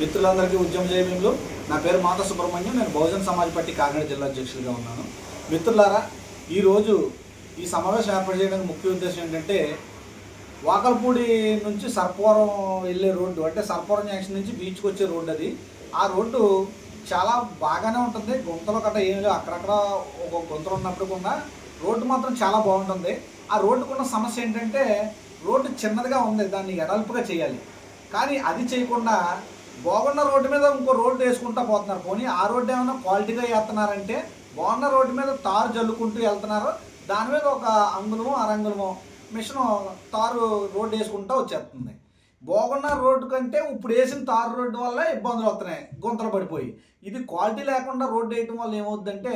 మిత్రులందరికీ ఉద్యమ జయభీములు. నా పేరు మాత సుబ్రహ్మణ్యం. నేను బహుజన్ సమాజ్ పార్టీ కాకినాడ జిల్లా అధ్యక్షుడిగా ఉన్నాను. మిత్రులారా, ఈరోజు ఈ సమావేశం ఏర్పాటు చేయడానికి ముఖ్య ఉద్దేశం ఏంటంటే, వాకల్పూడి నుంచి సర్పవరం వెళ్ళే రోడ్డు, అంటే సర్పవరం జంక్షన్ నుంచి బీచ్కి వచ్చే రోడ్డు అది. ఆ రోడ్డు చాలా బాగానే ఉంటుంది. గుంతలు గట్రా ఏమి లేవు. అక్కడక్కడ ఒక గుంతలు ఉన్నప్పుడు కూడా రోడ్డు మాత్రం చాలా బాగుంటుంది. ఆ రోడ్డుకున్న సమస్య ఏంటంటే, రోడ్డు చిన్నదిగా ఉంది, దాన్ని ఎడల్పుగా చేయాలి. కానీ అది చేయకుండా బాగున్న రోడ్డు మీద ఇంకో రోడ్డు వేసుకుంటూ పోతున్నారు. పోనీ ఆ రోడ్డు ఏమైనా క్వాలిటీగా వేస్తున్నారంటే, బాగున్న రోడ్డు మీద తారు జల్లుకుంటూ వెళ్తున్నారు. దాని మీద ఒక అంగుళమో అరంగుళమో మిషన్ తారు రోడ్డు వేసుకుంటూ వచ్చేస్తుంది. బాగున్న రోడ్డు కంటే ఇప్పుడు వేసిన తారు రోడ్డు వల్ల ఇబ్బందులు వస్తున్నాయి, గుంతలు పడిపోయి. ఇది క్వాలిటీ లేకుండా రోడ్డు వేయటం వల్ల ఏమవుతుందంటే,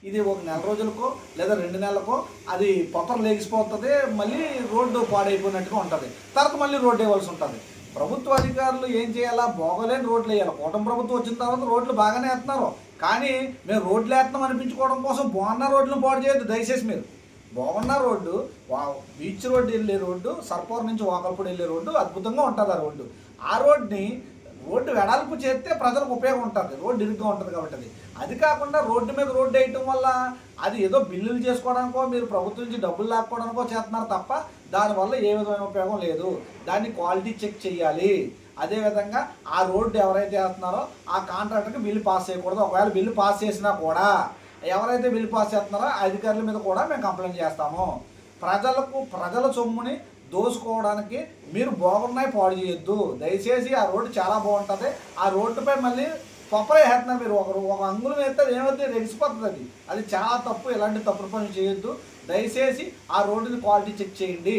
ఇది ఒక నెల రోజులకో లేదా 2 నెలలకో అది పొప్పర లేగిసిపోతుంది, మళ్ళీ రోడ్డు పాడైపోయినట్టుగా ఉంటుంది. తర్వాత మళ్ళీ రోడ్డు వేయవలసి ఉంటుంది. ప్రభుత్వ అధికారులు ఏం చేయాలా? బాగోలేని రోడ్లు వేయాలి. కూటమి ప్రభుత్వం వచ్చిన తర్వాత రోడ్లు బాగానే వేస్తున్నారు, కానీ మేము రోడ్లు వేస్తున్నాం అనిపించుకోవడం కోసం బాగున్న రోడ్లను పాడు చేయొద్దు దయచేసి. మీరు బాగున్న రోడ్డు, బీచ్ రోడ్డు వెళ్ళే రోడ్డు, సర్పవరం నుంచి వాకల్పూడి వెళ్ళే రోడ్డు అద్భుతంగా ఉంటుంది. ఆ రోడ్డుని వెడల్పు చేస్తే ప్రజలకు ఉపయోగం ఉంటుంది. రోడ్డు ఇరుగ్గా ఉంటుంది కాబట్టి. అది కాకుండా రోడ్డు మీద రోడ్డు వేయటం వల్ల అది ఏదో బిల్లులు చేసుకోవడానికో, మీరు ప్రభుత్వం నుంచి డబ్బులు లాక్కోవడానికో చేస్తున్నారు తప్ప దానివల్ల ఏ విధమైన ఉపయోగం లేదు. దాన్ని క్వాలిటీ చెక్ చేయాలి. అదేవిధంగా ఆ రోడ్డు ఎవరైతే వేస్తున్నారో ఆ కాంట్రాక్టర్కి బిల్లు పాస్ చేయకూడదు. ఒకవేళ బిల్లు పాస్ చేసినా కూడా ఎవరైతే బిల్లు పాస్ చేస్తున్నారో ఆ అధికారుల మీద కూడా మేము కంప్లైంట్ చేస్తాము. ప్రజల సొమ్ముని దోసుకోవడానికి మీరు బాగున్నాయి పాడు చేయొద్దు దయచేసి. ఆ రోడ్డు చాలా బాగుంటుంది. ఆ రోడ్డుపై మళ్ళీ పొప్పర వేస్తున్నారు. మీరు ఒక అంగుళం వేస్తే ఏమైతే రెగిసిపోతుంది. అది చాలా తప్పు. ఇలాంటి తప్పుడు పనులు చేయొద్దు దయచేసి. ఆ రోడ్డుని క్వాలిటీ చెక్ చేయండి.